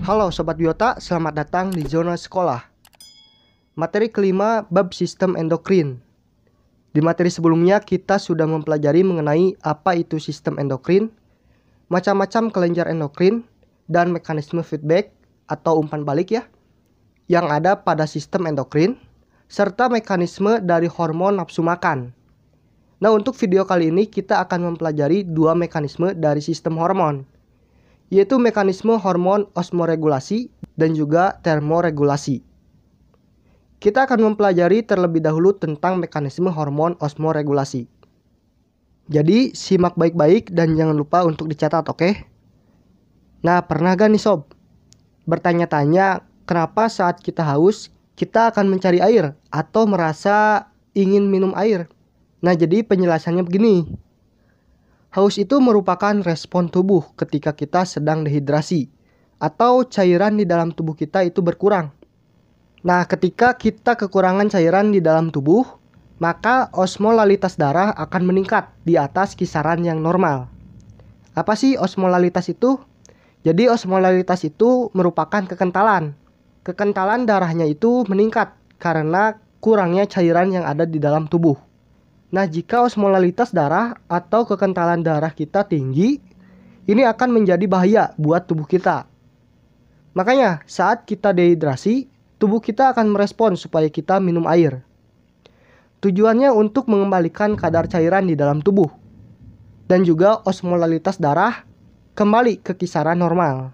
Halo Sobat Biota, selamat datang di Zona Sekolah. Materi kelima, bab sistem endokrin. Di materi sebelumnya kita sudah mempelajari mengenai apa itu sistem endokrin, macam-macam kelenjar endokrin, dan mekanisme feedback atau umpan balik yang ada pada sistem endokrin, serta mekanisme dari hormon nafsu makan. Nah, untuk video kali ini kita akan mempelajari dua mekanisme dari sistem hormon, yaitu mekanisme hormon osmoregulasi dan juga termoregulasi. Kita akan mempelajari terlebih dahulu tentang mekanisme hormon osmoregulasi. Jadi, simak baik-baik dan jangan lupa untuk dicatat, oke? Nah, pernah gak nih sob bertanya-tanya kenapa saat kita haus, kita akan mencari air atau merasa ingin minum air? Nah, jadi penjelasannya begini. Haus itu merupakan respon tubuh ketika kita sedang dehidrasi atau cairan di dalam tubuh kita itu berkurang. Nah, ketika kita kekurangan cairan di dalam tubuh, maka osmolalitas darah akan meningkat di atas kisaran yang normal. Apa sih osmolalitas itu? Jadi osmolalitas itu merupakan kekentalan. Kekentalan darahnya itu meningkat karena kurangnya cairan yang ada di dalam tubuh. Nah, jika osmolalitas darah atau kekentalan darah kita tinggi, ini akan menjadi bahaya buat tubuh kita. Makanya, saat kita dehidrasi, tubuh kita akan merespon supaya kita minum air. Tujuannya untuk mengembalikan kadar cairan di dalam tubuh. Dan juga osmolalitas darah kembali ke kisaran normal.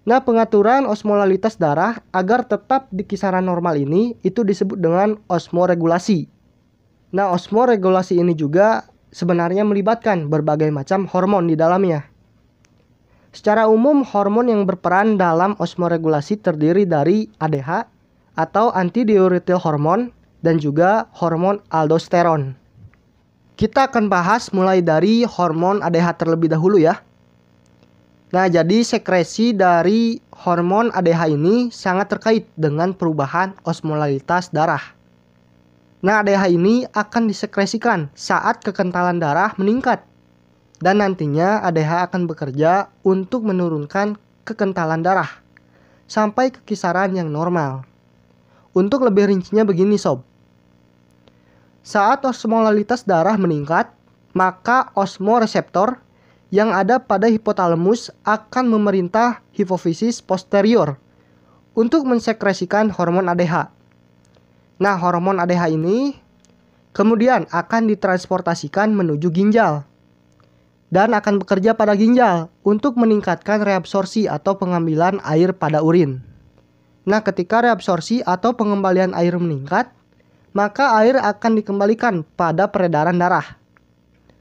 Nah, pengaturan osmolalitas darah agar tetap di kisaran normal ini itu disebut dengan osmoregulasi. Nah, osmoregulasi ini juga sebenarnya melibatkan berbagai macam hormon di dalamnya. Secara umum, hormon yang berperan dalam osmoregulasi terdiri dari ADH atau antidiuretil hormon dan juga hormon aldosteron. Kita akan bahas mulai dari hormon ADH terlebih dahulu ya. Nah, jadi sekresi dari hormon ADH ini sangat terkait dengan perubahan osmolalitas darah. Nah, ADH ini akan disekresikan saat kekentalan darah meningkat. Dan nantinya ADH akan bekerja untuk menurunkan kekentalan darah sampai ke kisaran yang normal. Untuk lebih rincinya begini sob. Saat osmolalitas darah meningkat, maka osmoreseptor yang ada pada hipotalamus akan memerintah hipofisis posterior untuk mensekresikan hormon ADH. Nah, hormon ADH ini kemudian akan ditransportasikan menuju ginjal dan akan bekerja pada ginjal untuk meningkatkan reabsorpsi atau pengambilan air pada urin. Nah, ketika reabsorpsi atau pengembalian air meningkat, maka air akan dikembalikan pada peredaran darah.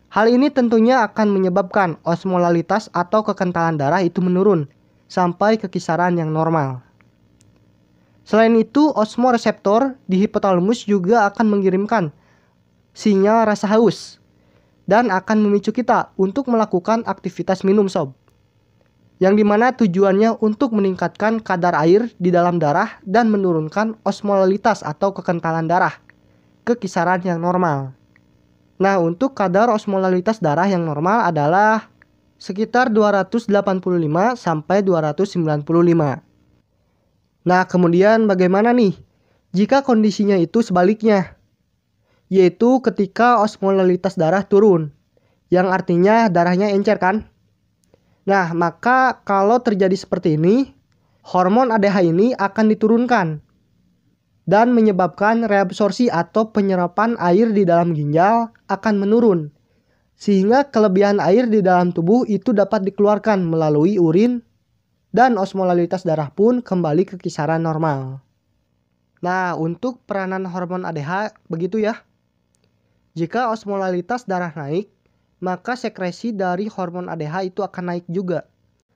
Hal ini tentunya akan menyebabkan osmolalitas atau kekentalan darah itu menurun sampai ke kisaran yang normal. Selain itu, osmoreseptor di hipotalamus juga akan mengirimkan sinyal rasa haus dan akan memicu kita untuk melakukan aktivitas minum sob. Yang dimana tujuannya untuk meningkatkan kadar air di dalam darah dan menurunkan osmolalitas atau kekentalan darah ke kisaran yang normal. Nah, untuk kadar osmolalitas darah yang normal adalah sekitar 285 sampai 295. Nah, kemudian bagaimana nih jika kondisinya itu sebaliknya? Yaitu ketika osmolalitas darah turun, yang artinya darahnya encer kan? Nah, maka kalau terjadi seperti ini, hormon ADH ini akan diturunkan dan menyebabkan reabsorpsi atau penyerapan air di dalam ginjal akan menurun, sehingga kelebihan air di dalam tubuh itu dapat dikeluarkan melalui urin dan osmolalitas darah pun kembali ke kisaran normal. Nah, untuk peranan hormon ADH begitu ya. Jika osmolalitas darah naik, maka sekresi dari hormon ADH itu akan naik juga.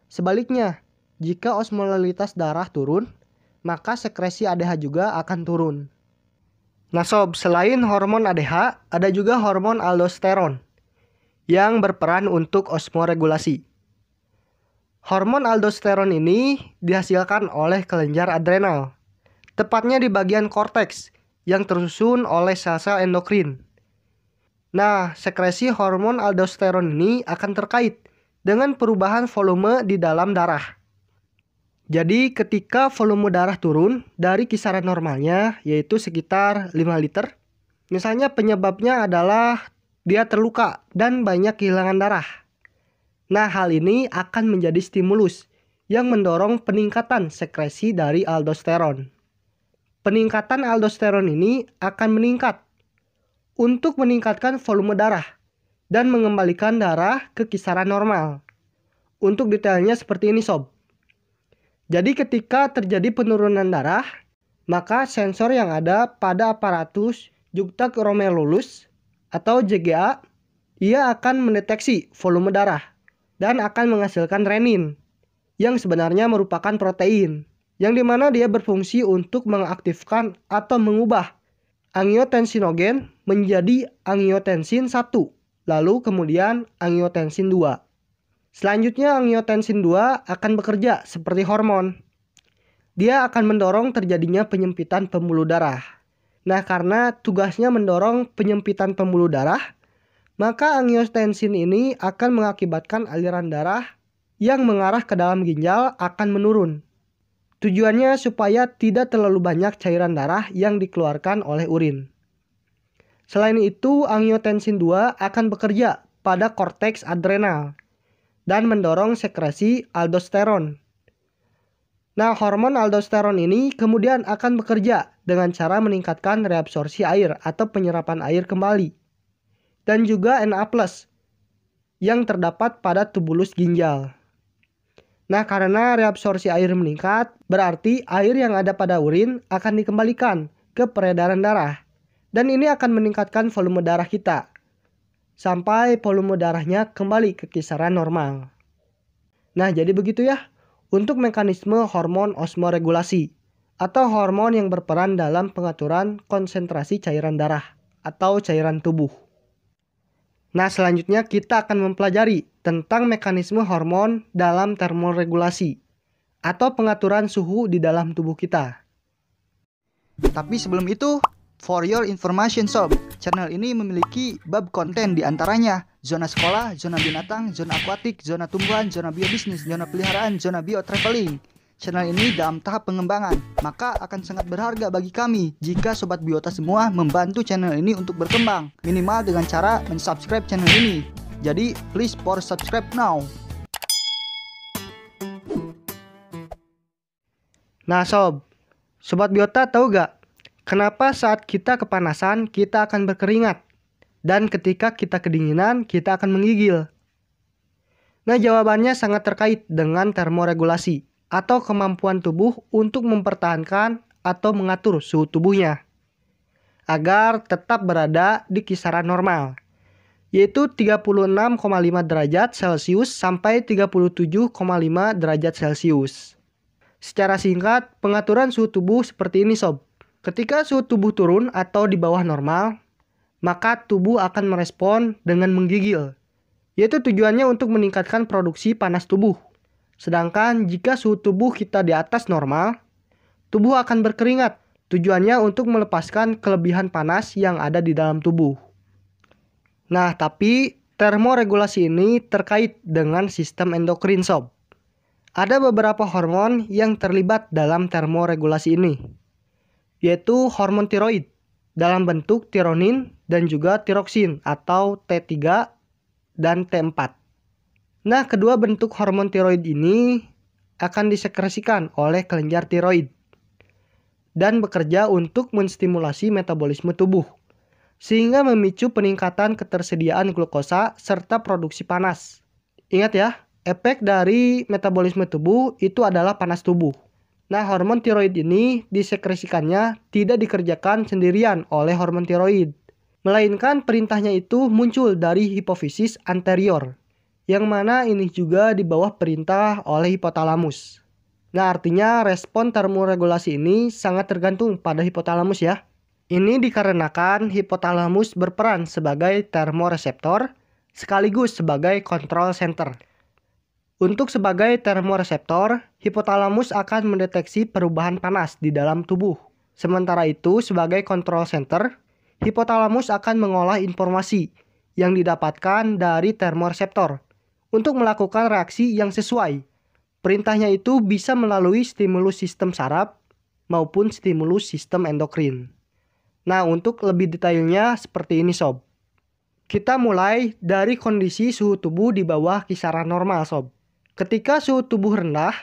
Sebaliknya, jika osmolalitas darah turun, maka sekresi ADH juga akan turun. Nah sob, selain hormon ADH, ada juga hormon aldosteron yang berperan untuk osmoregulasi. Hormon aldosteron ini dihasilkan oleh kelenjar adrenal, tepatnya di bagian korteks yang tersusun oleh sel-sel endokrin. Nah, sekresi hormon aldosteron ini akan terkait dengan perubahan volume di dalam darah. Jadi ketika volume darah turun dari kisaran normalnya yaitu sekitar 5 liter, misalnya penyebabnya adalah dia terluka dan banyak kehilangan darah. Nah, hal ini akan menjadi stimulus yang mendorong peningkatan sekresi dari aldosteron. Peningkatan aldosteron ini akan meningkat untuk meningkatkan volume darah dan mengembalikan darah ke kisaran normal. Untuk detailnya seperti ini sob. Jadi ketika terjadi penurunan darah, maka sensor yang ada pada aparatus juxtaglomerulus atau JGA, ia akan mendeteksi volume darah dan akan menghasilkan renin yang sebenarnya merupakan protein, yang dimana dia berfungsi untuk mengaktifkan atau mengubah angiotensinogen menjadi angiotensin 1, lalu kemudian angiotensin 2. Selanjutnya angiotensin 2 akan bekerja seperti hormon. Dia akan mendorong terjadinya penyempitan pembuluh darah. Nah, karena tugasnya mendorong penyempitan pembuluh darah, maka angiotensin ini akan mengakibatkan aliran darah yang mengarah ke dalam ginjal akan menurun. Tujuannya supaya tidak terlalu banyak cairan darah yang dikeluarkan oleh urin. Selain itu, angiotensin 2 akan bekerja pada korteks adrenal dan mendorong sekresi aldosteron. Nah, hormon aldosteron ini kemudian akan bekerja dengan cara meningkatkan reabsorpsi air atau penyerapan air kembali. Dan juga Na+ yang terdapat pada tubulus ginjal. Nah, karena reabsorpsi air meningkat, berarti air yang ada pada urin akan dikembalikan ke peredaran darah. Dan ini akan meningkatkan volume darah kita sampai volume darahnya kembali ke kisaran normal. Nah, jadi begitu ya untuk mekanisme hormon osmoregulasi atau hormon yang berperan dalam pengaturan konsentrasi cairan darah atau cairan tubuh. Nah, selanjutnya kita akan mempelajari tentang mekanisme hormon dalam termoregulasi atau pengaturan suhu di dalam tubuh kita. Tapi sebelum itu, for your information sob, channel ini memiliki bab konten diantaranya zona sekolah, zona binatang, zona akuatik, zona tumbuhan, zona biobisnis, zona peliharaan, zona biotraveling. Channel ini dalam tahap pengembangan, maka akan sangat berharga bagi kami jika Sobat Biota semua membantu channel ini untuk berkembang, minimal dengan cara mensubscribe channel ini. Jadi, please for subscribe now. Nah Sobat Biota tahu gak kenapa saat kita kepanasan kita akan berkeringat dan ketika kita kedinginan kita akan menggigil? Nah, jawabannya sangat terkait dengan termoregulasi atau kemampuan tubuh untuk mempertahankan atau mengatur suhu tubuhnya agar tetap berada di kisaran normal, yaitu 36,5 derajat Celcius sampai 37,5 derajat Celcius. Secara singkat, pengaturan suhu tubuh seperti ini sob. Ketika suhu tubuh turun atau di bawah normal, maka tubuh akan merespon dengan menggigil, yaitu tujuannya untuk meningkatkan produksi panas tubuh. Sedangkan jika suhu tubuh kita di atas normal, tubuh akan berkeringat, tujuannya untuk melepaskan kelebihan panas yang ada di dalam tubuh. Nah, tapi termoregulasi ini terkait dengan sistem endokrin sob. Ada beberapa hormon yang terlibat dalam termoregulasi ini, yaitu hormon tiroid dalam bentuk tironin dan juga tiroksin atau T3 dan T4. Nah, kedua bentuk hormon tiroid ini akan disekresikan oleh kelenjar tiroid dan bekerja untuk menstimulasi metabolisme tubuh, sehingga memicu peningkatan ketersediaan glukosa serta produksi panas. Ingat ya, efek dari metabolisme tubuh itu adalah panas tubuh. Nah, hormon tiroid ini disekresikannya tidak dikerjakan sendirian oleh hormon tiroid, melainkan perintahnya itu muncul dari hipofisis anterior, yang mana ini juga di bawah perintah oleh hipotalamus. Nah, artinya respon termoregulasi ini sangat tergantung pada hipotalamus ya. Ini dikarenakan hipotalamus berperan sebagai termoreseptor sekaligus sebagai control center. Untuk sebagai termoreseptor, hipotalamus akan mendeteksi perubahan panas di dalam tubuh. Sementara itu, sebagai control center, hipotalamus akan mengolah informasi yang didapatkan dari termoreseptor untuk melakukan reaksi yang sesuai Perintahnya itu bisa melalui stimulus sistem saraf maupun stimulus sistem endokrin. Nah, untuk lebih detailnya seperti ini sob. Kita mulai dari kondisi suhu tubuh di bawah kisaran normal sob. Ketika suhu tubuh rendah,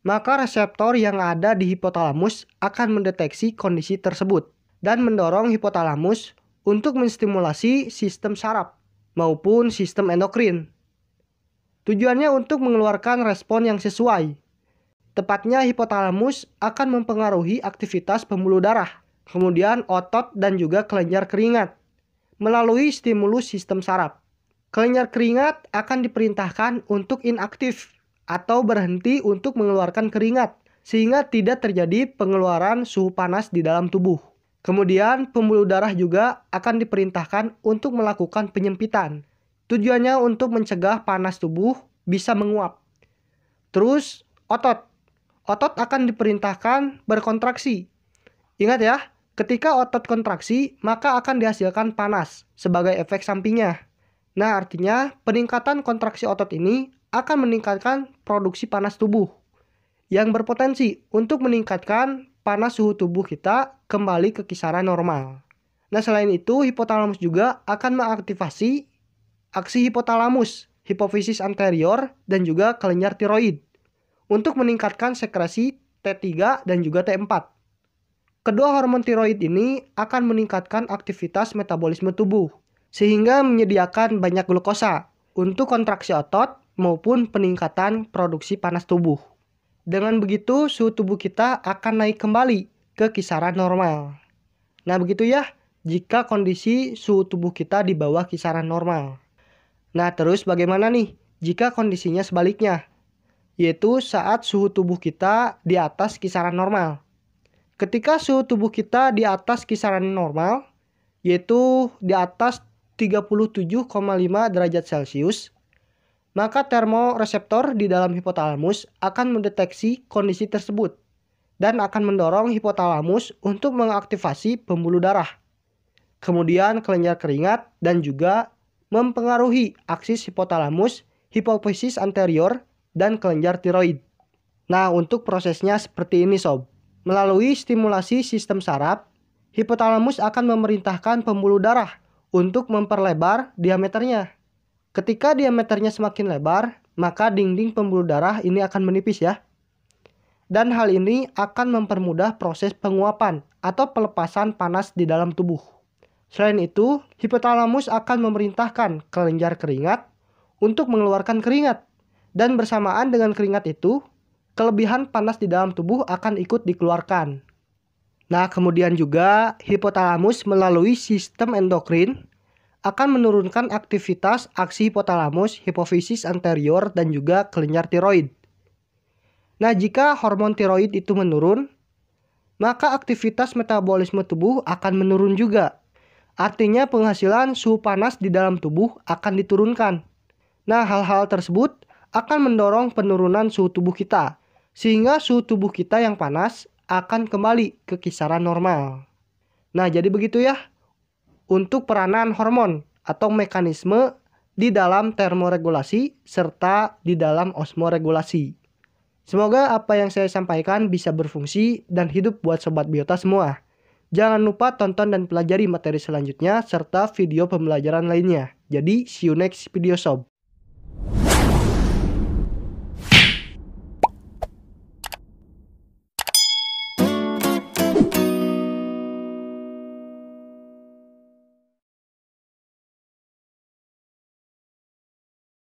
maka reseptor yang ada di hipotalamus akan mendeteksi kondisi tersebut dan mendorong hipotalamus untuk menstimulasi sistem saraf maupun sistem endokrin. Tujuannya untuk mengeluarkan respon yang sesuai. Tepatnya hipotalamus akan mempengaruhi aktivitas pembuluh darah, kemudian otot dan juga kelenjar keringat melalui stimulus sistem saraf. Kelenjar keringat akan diperintahkan untuk inaktif atau berhenti untuk mengeluarkan keringat sehingga tidak terjadi pengeluaran suhu panas di dalam tubuh. Kemudian pembuluh darah juga akan diperintahkan untuk melakukan penyempitan. Tujuannya untuk mencegah panas tubuh bisa menguap. Terus otot. Otot akan diperintahkan berkontraksi. Ingat ya, ketika otot kontraksi maka akan dihasilkan panas sebagai efek sampingnya. Nah, artinya peningkatan kontraksi otot ini akan meningkatkan produksi panas tubuh yang berpotensi untuk meningkatkan panas suhu tubuh kita kembali ke kisaran normal. Nah, selain itu hipotalamus juga akan mengaktifasi aksi hipotalamus, hipofisis anterior, dan juga kelenjar tiroid untuk meningkatkan sekresi T3 dan juga T4. Kedua hormon tiroid ini akan meningkatkan aktivitas metabolisme tubuh sehingga menyediakan banyak glukosa untuk kontraksi otot maupun peningkatan produksi panas tubuh. Dengan begitu, suhu tubuh kita akan naik kembali ke kisaran normal. Nah, begitu ya, jika kondisi suhu tubuh kita di bawah kisaran normal. Nah, terus bagaimana nih jika kondisinya sebaliknya? Yaitu saat suhu tubuh kita di atas kisaran normal. Ketika suhu tubuh kita di atas kisaran normal, yaitu di atas 37,5 derajat Celcius, maka termoreseptor di dalam hipotalamus akan mendeteksi kondisi tersebut dan akan mendorong hipotalamus untuk mengaktifasi pembuluh darah, kemudian kelenjar keringat, dan juga mempengaruhi aksis hipotalamus, hipofisis anterior, dan kelenjar tiroid. Nah, untuk prosesnya seperti ini sob. Melalui stimulasi sistem saraf, hipotalamus akan memerintahkan pembuluh darah untuk memperlebar diameternya. Ketika diameternya semakin lebar, maka dinding pembuluh darah ini akan menipis ya. Dan hal ini akan mempermudah proses penguapan atau pelepasan panas di dalam tubuh. Selain itu, hipotalamus akan memerintahkan kelenjar keringat untuk mengeluarkan keringat. Dan bersamaan dengan keringat itu, kelebihan panas di dalam tubuh akan ikut dikeluarkan. Nah, kemudian juga hipotalamus melalui sistem endokrin akan menurunkan aktivitas aksi hipotalamus, hipofisis anterior, dan juga kelenjar tiroid. Nah, jika hormon tiroid itu menurun, maka aktivitas metabolisme tubuh akan menurun juga. Artinya penghasilan suhu panas di dalam tubuh akan diturunkan. Nah, hal-hal tersebut akan mendorong penurunan suhu tubuh kita, sehingga suhu tubuh kita yang panas akan kembali ke kisaran normal. Nah, jadi begitu ya untuk peranan hormon atau mekanisme di dalam termoregulasi serta di dalam osmoregulasi. Semoga apa yang saya sampaikan bisa berfungsi dan hidup buat Sobat Biota semua. Jangan lupa tonton dan pelajari materi selanjutnya serta video pembelajaran lainnya. Jadi, see you next video sob.